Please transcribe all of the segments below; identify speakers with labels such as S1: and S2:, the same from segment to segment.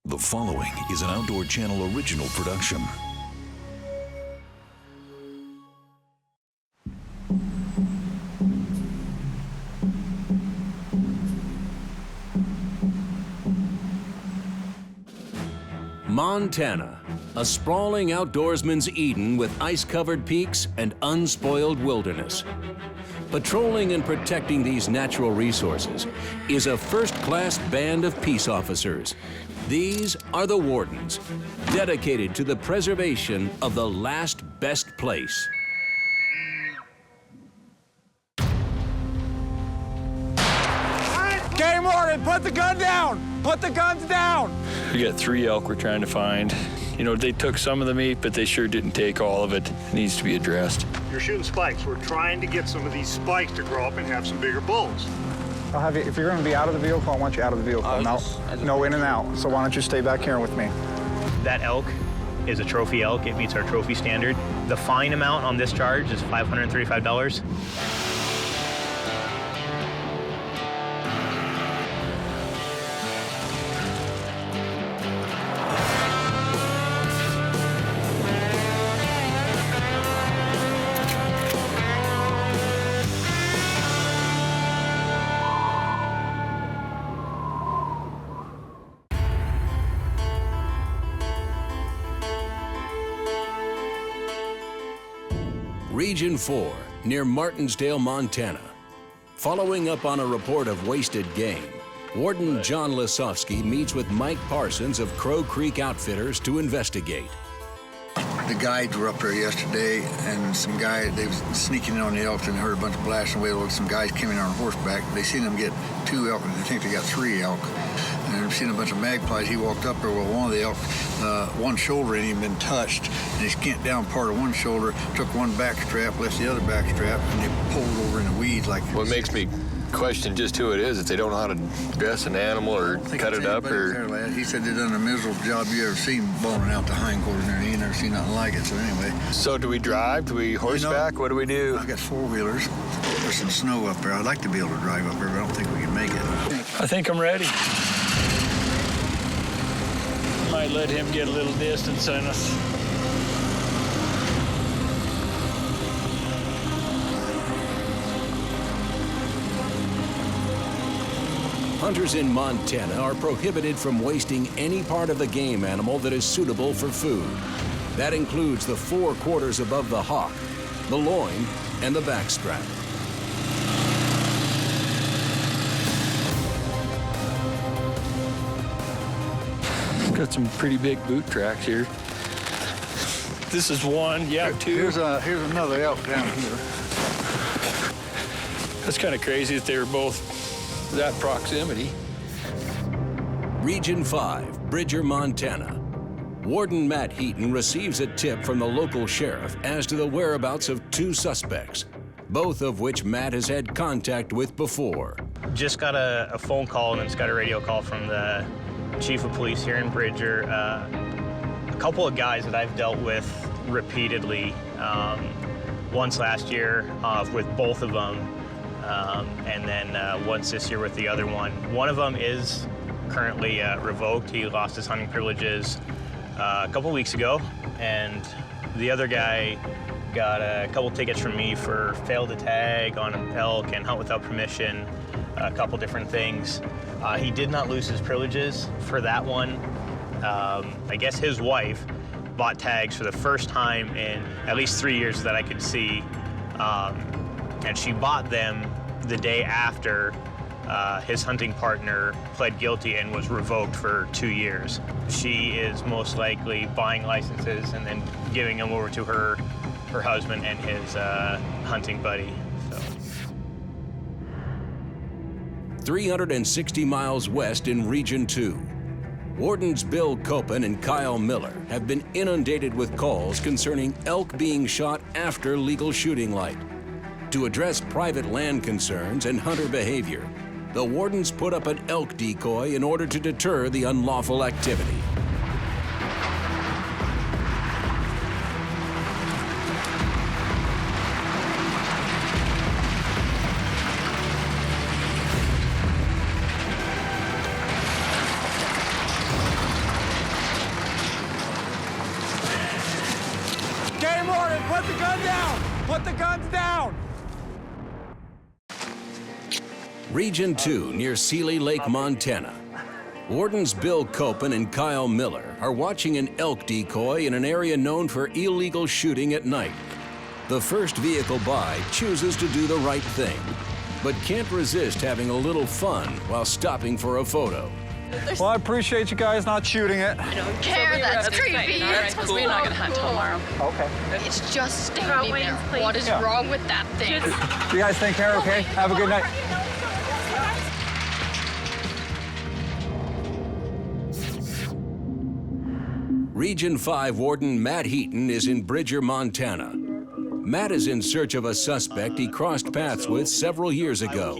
S1: The following is an Outdoor Channel original production.
S2: Montana, a sprawling outdoorsman's Eden with ice-covered peaks and unspoiled wilderness. Patrolling and protecting these natural resources is a first-class band of peace officers. These are the Wardens, dedicated to the preservation of the last best place.
S3: Game warden, put the gun down! Put the guns down!
S4: We got 3 elk we're trying to find. You know, they took some of the meat, but they sure didn't take all of it. It needs to be addressed.
S5: You're shooting spikes. We're trying to get some of these spikes to grow up and have some bigger bulls.
S3: I'll have you, if you're going to be out of the vehicle, I want you out of the vehicle. No in and out. So why don't you stay back here with me?
S6: That elk is a trophy elk. It meets our trophy standard. The fine amount on this charge is $535.
S2: Region 4, near Martinsdale, Montana. Following up on a report of wasted game, Warden John Lasovski meets with Mike Parsons of Crow Creek Outfitters to investigate.
S7: The guides were up there yesterday, and some guy, they was sneaking in on the elk and heard a bunch of blasting away. Some guys came in on horseback. They seen them get 2 elk, and I think they got 3 elk. And they've seen a bunch of magpies. He walked up there with one of the elk, one shoulder ain't even been touched, and he skint down part of one shoulder, took one back strap, left the other back strap, and they pulled over in the weeds like.
S4: What makes me question just who it is, if they don't know how to dress an animal or cut it up or.
S7: There, he said they done the miserable job you ever seen boning out the hindquarters there. He ain't never seen nothing like it. So anyway.
S4: So do we drive? Do we horseback? What do we do?
S7: I got 4-wheelers. There's some snow up there. I'd like to be able to drive up there, but I don't think we can make it.
S4: I think I'm ready. Might let him get a little distance on us.
S2: Hunters in Montana are prohibited from wasting any part of the game animal that is suitable for food. That includes the 4 quarters above the hock, the loin, and the backstrap.
S4: Got some pretty big boot tracks here. This is 1, yeah, 2.
S7: Here's another elk down here.
S4: That's kind of crazy that they were both that proximity.
S2: Region 5, Bridger, Montana. Warden Matt Heaton receives a tip from the local sheriff as to the whereabouts of 2 suspects, both of which Matt has had contact with before.
S6: Just got a phone call and it's got a radio call from the chief of police here in Bridger. A couple of guys that I've dealt with repeatedly, once last year with both of them, and then once this year with the other one. One of them is currently revoked. He lost his hunting privileges a couple weeks ago, and the other guy got a couple tickets from me for failed to tag on an elk and hunt without permission, a couple different things. He did not lose his privileges for that one. I guess his wife bought tags for the first time in at least 3 years that I could see, and she bought them the day after his hunting partner pled guilty and was revoked for 2 years. She is most likely buying licenses and then giving them over to her husband and his hunting buddy. So.
S2: 360 miles west in Region 2. Wardens Bill Copen and Kyle Miller have been inundated with calls concerning elk being shot after legal shooting light. To address private land concerns and hunter behavior, the Wardens put up an elk decoy in order to deter the unlawful activity.
S8: Put the gun down! Put the guns down!
S2: Region 2 near Seeley Lake, Montana. Wardens Bill Copen and Kyle Miller are watching an elk decoy in an area known for illegal shooting at night. The first vehicle by chooses to do the right thing, but can't resist having a little fun while stopping for a photo.
S3: Well, I appreciate you guys not shooting it.
S9: I don't care, that's creepy.
S10: We're not gonna hunt tomorrow.
S3: Okay.
S9: It's just standing there. What is wrong with that thing?
S3: You guys take care, okay? Have a good night.
S2: Region 5 Warden Matt Heaton is in Bridger, Montana. Matt is in search of a suspect he crossed paths with several years ago.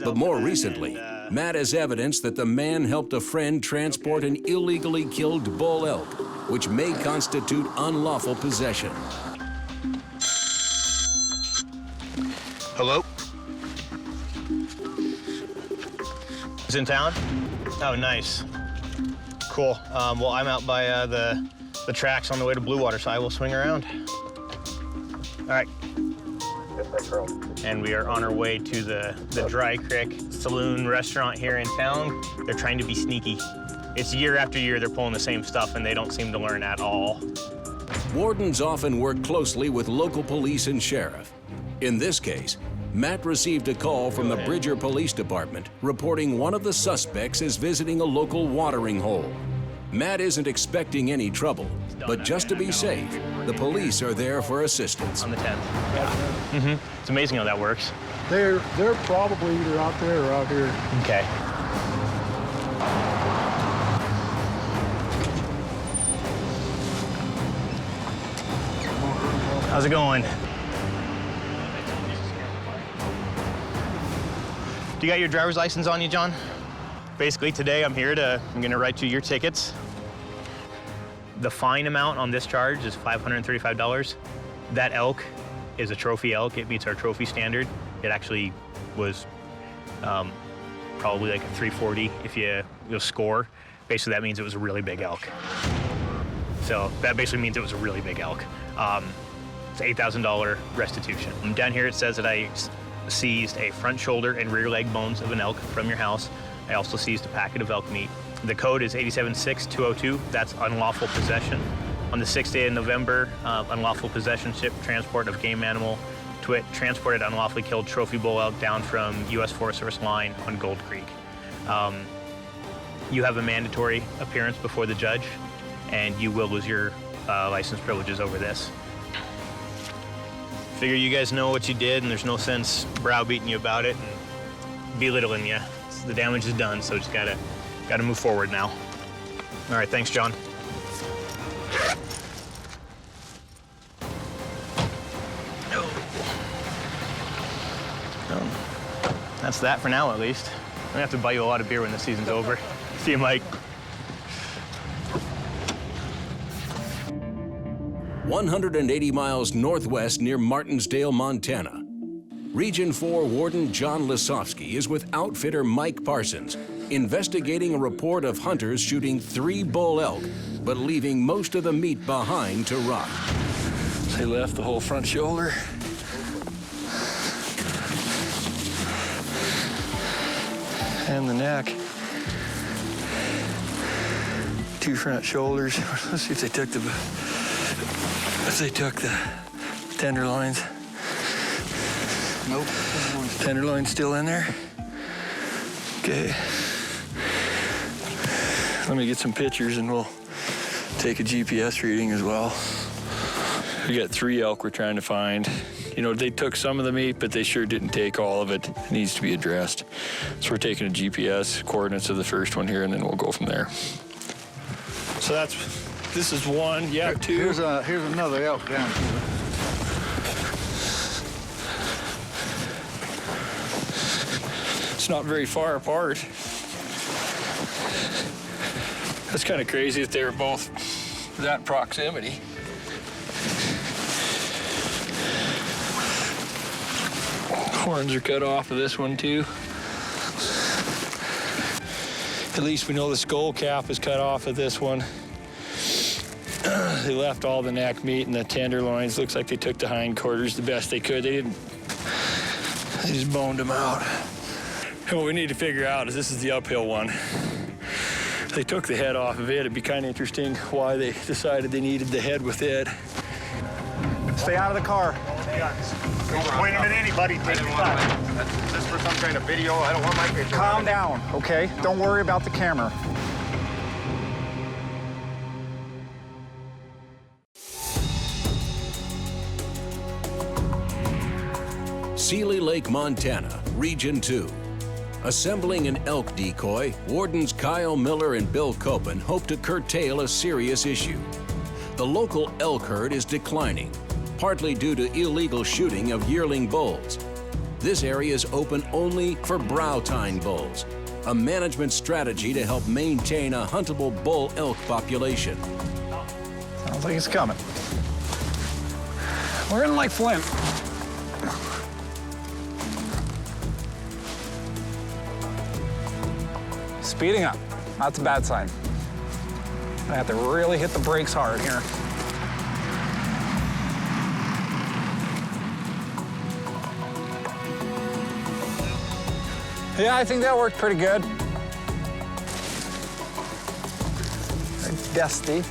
S2: But more recently, Matt has evidence that the man helped a friend transport an illegally killed bull elk, which may constitute unlawful possession.
S6: Hello? Is in town? Oh, nice. Cool. Well, I'm out by the tracks on the way to Blue Water, so I will swing around. All right. And we are on our way to the Dry Creek Saloon restaurant here in town. They're trying to be sneaky. It's year after year they're pulling the same stuff, and they don't seem to learn at all.
S2: Wardens often work closely with local police and sheriff. In this case, Matt received a call from the Bridger Police Department reporting one of the suspects is visiting a local watering hole. Matt isn't expecting any trouble, but just to be safe, the police are there for assistance.
S6: On the 10th. Yeah. It's amazing how that works.
S11: They're probably either out there or out here.
S6: Okay. How's it going? Do you got your driver's license on you, John? Basically today I'm gonna write you your tickets. The fine amount on this charge is $535. That elk is a trophy elk. It meets our trophy standard. It actually was probably like a 340 if you score. Basically that means it was a really big elk. So that basically means it was a really big elk. It's $8,000 restitution. Down here it says that I seized a front shoulder and rear leg bones of an elk from your house. I also seized a packet of elk meat. The code is 876-202. That's unlawful possession. On the 6th day of November, unlawful possession, ship, transport of game animal, transported unlawfully killed trophy bull elk down from U.S. Forest Service line on Gold Creek. You have a mandatory appearance before the judge, and you will lose your license privileges over this. Figure you guys know what you did, and there's no sense browbeating you about it and belittling you. The damage is done, so just gotta move forward now. All right, thanks, John. That's that for now, at least. I'm gonna have to buy you a lot of beer when the season's over. See you, Mike.
S2: 180 miles northwest near Martinsdale, Montana. Region 4 Warden John Lasovski is with outfitter Mike Parsons, investigating a report of hunters shooting 3 bull elk, but leaving most of the meat behind to rot.
S4: They left the whole front shoulder. And the neck. 2 front shoulders. Let's see if they took the tenderloins.
S7: Nope.
S4: Tenderloin's still in there? Okay. Let me get some pictures and we'll take a GPS reading as well. We got 3 elk we're trying to find. You know, they took some of the meat, but they sure didn't take all of it. It needs to be addressed. So we're taking a GPS coordinates of the first one here, and then we'll go from there. So this is 1, yeah, 2.
S11: Here's another elk down here.
S4: It's not very far apart. That's kind of crazy that they were both that proximity. Horns are cut off of this one too. At least we know the skull cap is cut off of this one. They left all the neck meat and the tenderloins. Looks like they took the hindquarters the best they could. They just boned them out. And what we need to figure out is this is the uphill one. They took the head off of it. It'd be kind of interesting why they decided they needed the head with it.
S3: Stay out of the car.
S5: Don't point them at anybody. Take your time.
S12: Is this for some kind of video? I don't want my picture.
S3: Calm down, okay? Don't worry about the camera.
S2: Seeley Lake, Montana, Region 2. Assembling an elk decoy, Wardens Kyle Miller and Bill Copen hope to curtail a serious issue. The local elk herd is declining, partly due to illegal shooting of yearling bulls. This area is open only for brow tine bulls, a management strategy to help maintain a huntable bull elk population.
S3: Sounds like it's coming. We're in Lake Flint. Speeding up. That's a bad sign. I have to really hit the brakes hard here. Yeah, I think that worked pretty good. Dusty.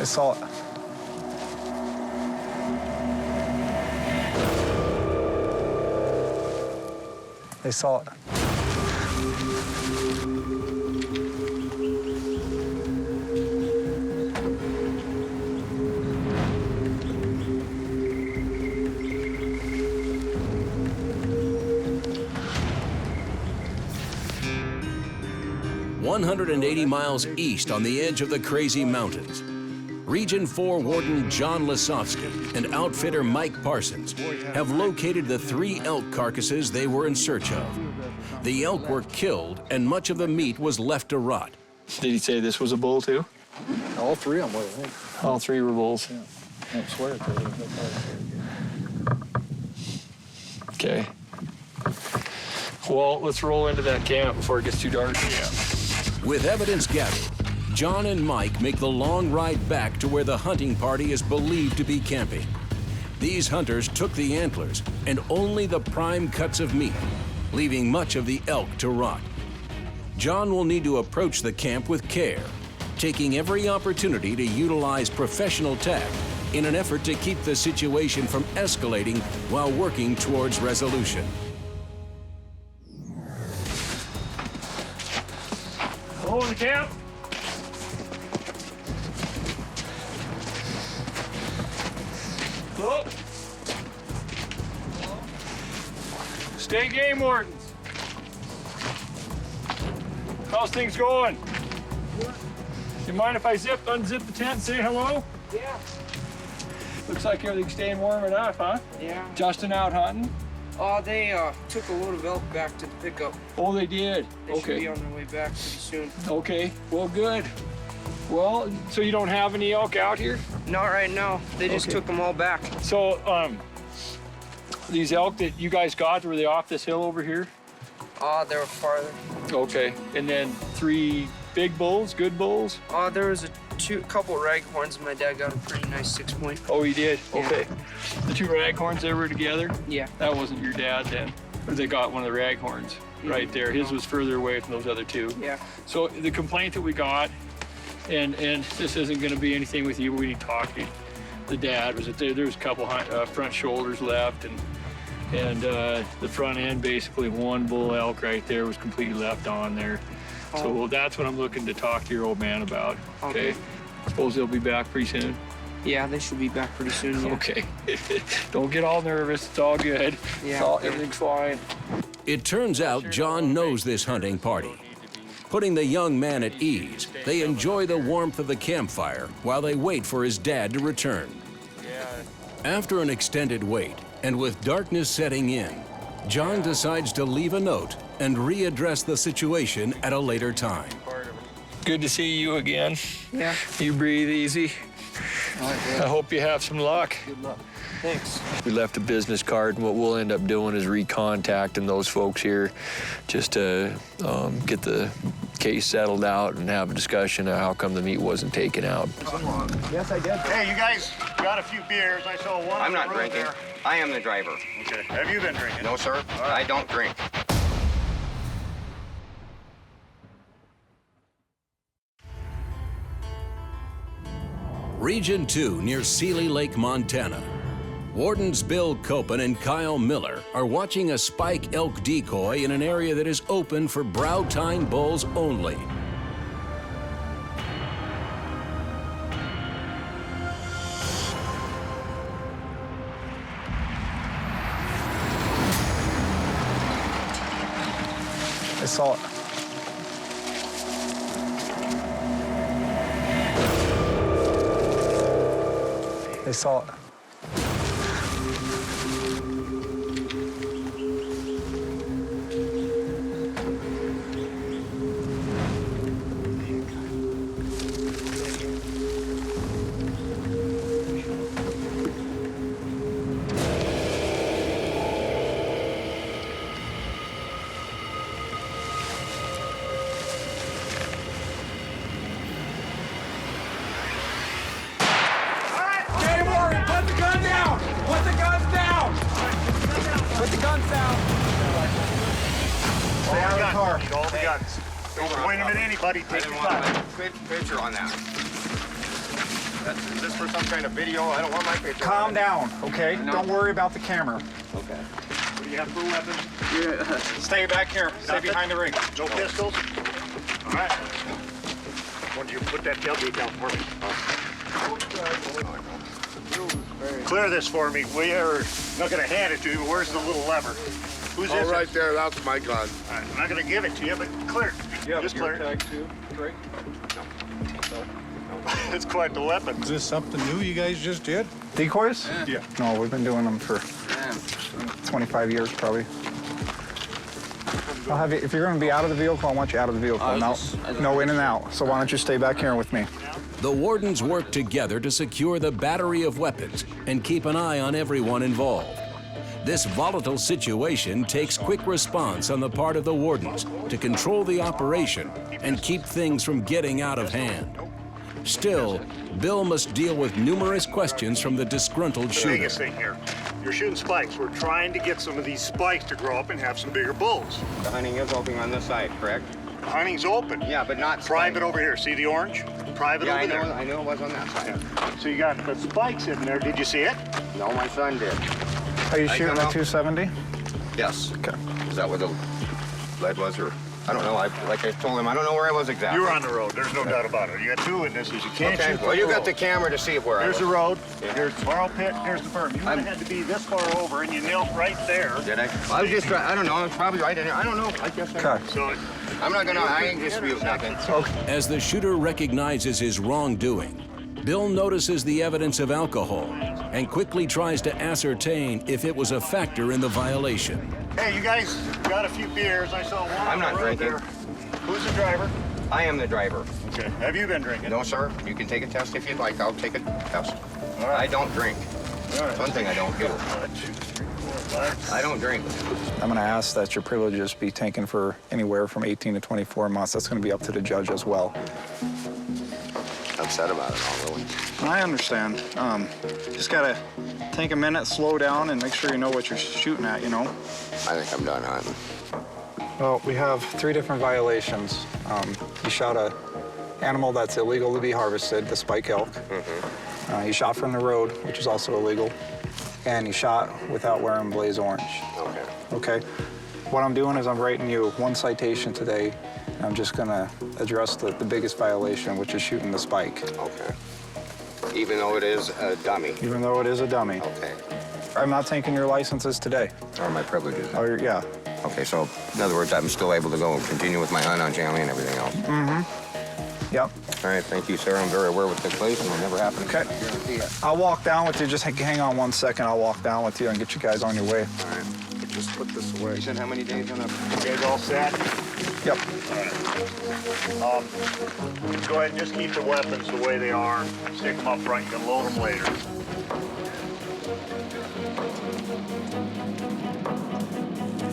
S3: I saw it. They saw it.
S2: "180 miles east on the edge of the Crazy Mountains, Region 4 Warden John Lasovski and outfitter Mike Parsons have located the 3 elk carcasses they were in search of. The elk were killed and much of the meat was left to rot.
S4: Did he say this was a bull too?
S11: All 3 of them were, I think.
S4: All 3 were bulls.
S11: Yeah. I don't swear to it.
S4: Okay. Well, let's roll into that camp before it gets too dark. Yeah.
S2: With evidence gathered, John and Mike make the long ride back to where the hunting party is believed to be camping. These hunters took the antlers and only the prime cuts of meat, leaving much of the elk to rot. John will need to approach the camp with care, taking every opportunity to utilize professional tact in an effort to keep the situation from escalating while working towards resolution.
S4: Hello in the camp. Hello. Stay game wardens. How's things going? Good. You mind if I unzip the tent and say hello?
S13: Yeah.
S4: Looks like everything's staying warm enough, huh?
S13: Yeah.
S4: Justin out hunting?
S13: They took a load of elk back to the pickup.
S4: Oh, they did?
S13: They should be on their way back pretty soon.
S4: Okay, well, good. Well, so you don't have any elk out here?
S13: Not right now. They just took them all back.
S4: So, these elk that you guys got, were they off this hill over here?
S13: They were farther.
S4: Okay, and then 3 big bulls, good bulls?
S13: There was a couple raghorns, and my dad got a pretty nice 6-point.
S4: Oh, he did?
S13: Yeah.
S4: Okay. The 2 raghorns, they were together?
S13: Yeah.
S4: That wasn't your dad then? Or they got one of the raghorns right there. His was further away from those other 2.
S13: Yeah.
S4: So the complaint that we got, and this isn't going to be anything with you, but we need to talk to the dad, was that there was a couple front shoulders left, and the front end, basically 1 bull elk right there was completely left on there. So that's what I'm looking to talk to your old man about, okay? Suppose they'll be back pretty soon?
S13: Yeah, they should be back pretty soon, yeah.
S4: Okay. Don't get all nervous, it's all good.
S13: Yeah.
S4: Everything's fine.
S2: It turns out John knows this hunting party. Putting the young man at ease, they enjoy the warmth of the campfire while they wait for his dad to return. After an extended wait, and with darkness setting in, John decides to leave a note and readdress the situation at a later time.
S4: Good to see you again.
S13: Yeah.
S4: You breathe easy. I hope you have some luck.
S11: Good luck.
S13: Thanks.
S4: We left a business card, and what we'll end up doing is recontacting those folks here just to get the case settled out and have a discussion of how come the meat wasn't taken out.
S3: Yes, I did.
S5: Hey, you guys got a few beers. I saw one.
S12: I'm not
S5: on the road
S12: drinking.
S5: there.
S12: I am the driver.
S5: Okay. Have you been drinking?
S12: No, sir. I don't drink.
S2: Region 2 near Seeley Lake, Montana. Wardens Bill Copen and Kyle Miller are watching a Spike Elk decoy in an area that is open for brow tine bulls only.
S3: I saw it. They saw it.
S8: Put the gun down! Put the guns down! Put the guns down!
S5: Stay out of the car. All the guns. Don't point them at anybody. Take your time.
S12: Picture on that. Is this for some kind of video? I don't want my picture.
S3: Calm down, okay? Don't worry about the camera.
S12: Okay.
S5: What do you have for weapons?
S3: Stay back here. Stay behind the ring.
S5: No pistols? All right. When do you put that tailgate down for me? Clear this for me. We are not going to hand it to you. Where's the little lever? Who's this?
S14: Right there. That's my gun.
S5: All right, I'm not going to give it to you, but clear it. Just clear it.
S11: Tag too, Drake?
S5: It's quite the weapon.
S14: Is this something new you guys just did?
S3: Decoys?
S5: Yeah.
S3: No, we've been doing them for 25 years, probably. I'll have you, if you're going to be out of the vehicle, I want you out of the vehicle. No in and out. So why don't you stay back here with me?
S2: The wardens work together to secure the battery of weapons and keep an eye on everyone involved. This volatile situation takes quick response on the part of the wardens to control the operation and keep things from getting out of hand. Still, Bill must deal with numerous questions from the disgruntled shooter.
S5: Biggest thing here, you're shooting spikes. We're trying to get some of these spikes to grow up and have some bigger bulls.
S12: The hunting is open on this side, correct?
S5: The hunting's open.
S12: Yeah, but not
S5: private
S12: spikes.
S5: over here. See the orange? Private over there.
S12: I know it was on that side.
S5: Yeah. So you got the spikes in there. Did you see it?
S12: No, my son did.
S3: Are you shooting at 270?
S12: Yes.
S3: Okay.
S12: Is that where the lead was, or? I don't know. Like I told him, I don't know where I was exactly.
S5: You were on the road. There's no doubt about it. You got two witnesses. You can't shoot.
S12: Well, you got the camera to see where
S5: Here's
S12: I was.
S5: the road.
S12: Yeah.
S5: Here's the borrow pit. Here's the berm. You would have had to be this far over, and you nailed right there.
S12: Did I? I was just trying. I don't know. I was probably right in there. I don't know. I guess.
S3: Okay.
S5: So
S12: I'm not gonna. I ain't dispute nothing.
S2: As the shooter recognizes his wrongdoing, Bill notices the evidence of alcohol and quickly tries to ascertain if it was a factor in the violation.
S5: Hey, you guys got a few beers. I saw one
S12: I'm
S5: on the
S12: not
S5: road
S12: drinking.
S5: there. Who's the driver?
S12: I am the driver.
S5: Okay. Have you been drinking?
S12: No, sir. You can take a test if you'd like. I'll take a test.
S5: All right.
S12: I don't drink.
S5: All right.
S12: One thing I don't do.
S5: 1, 2, 3, 4, 5.
S12: I don't drink.
S3: I'm going to ask that your privileges be taken for anywhere from 18 to 24 months. That's going to be up to the judge as well.
S12: Upset about it all, really.
S3: I understand. Just got to take a minute, slow down, and make sure you know what you're shooting at, you know?
S12: I think I'm done hunting.
S3: Well, we have 3 different violations. You shot an animal that's illegal to be harvested, the spike elk. You shot from the road, which is also illegal. And you shot without wearing blaze orange.
S12: Okay.
S3: Okay? What I'm doing is I'm writing you 1 citation today, and I'm just gonna address the biggest violation, which is shooting the spike.
S12: Okay. Even though it is a dummy?
S3: Even though it is a dummy.
S12: Okay.
S3: I'm not taking your licenses today.
S12: Or my privileges?
S3: Oh, yeah.
S12: Okay, so in other words, I'm still able to go and continue with my hunt on Chamley and everything else?
S3: Mm-hmm. Yep.
S12: All right, thank you, sir. I'm very aware what took place and will never happen.
S3: Okay. I'll walk down with you. Just hang on 1 second. I'll walk down with you and get you guys on your way.
S12: All right. Just put this away. You said how many days on up?
S5: You guys all set?
S3: Yep.
S5: All right. Go ahead and just keep the weapons the way they are. Stick them up front. You can load them later.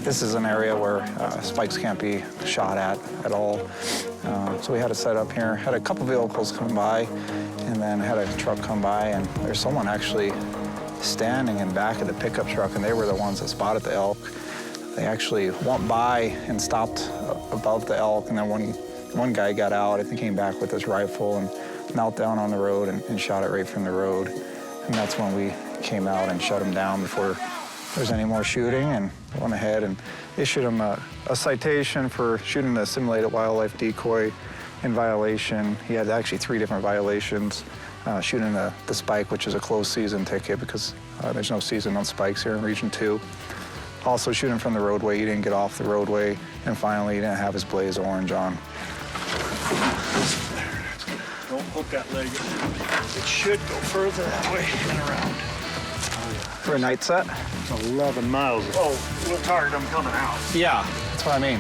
S3: This is an area where spikes can't be shot at all. So we had it set up here. Had a couple vehicles come by, and then had a truck come by, and there's someone actually standing in back of the pickup truck, and they were the ones that spotted the elk. They actually went by and stopped above the elk, and then one guy got out, I think he came back with his rifle and knelt down on the road and shot it right from the road. And that's when we came out and shut him down before there was any more shooting, and went ahead and issued him a citation for shooting a simulated wildlife decoy in violation. He had actually 3 different violations. Shooting the spike, which is a closed season ticket because there's no season on spikes here in Region 2. Also shooting from the roadway, he didn't get off the roadway. And finally, he didn't have his blaze orange on.
S5: Don't hook that leg. It should go further that way and around.
S3: For a night set?
S5: It's 11 miles. Oh, we'll target them coming out.
S3: Yeah, that's what I mean.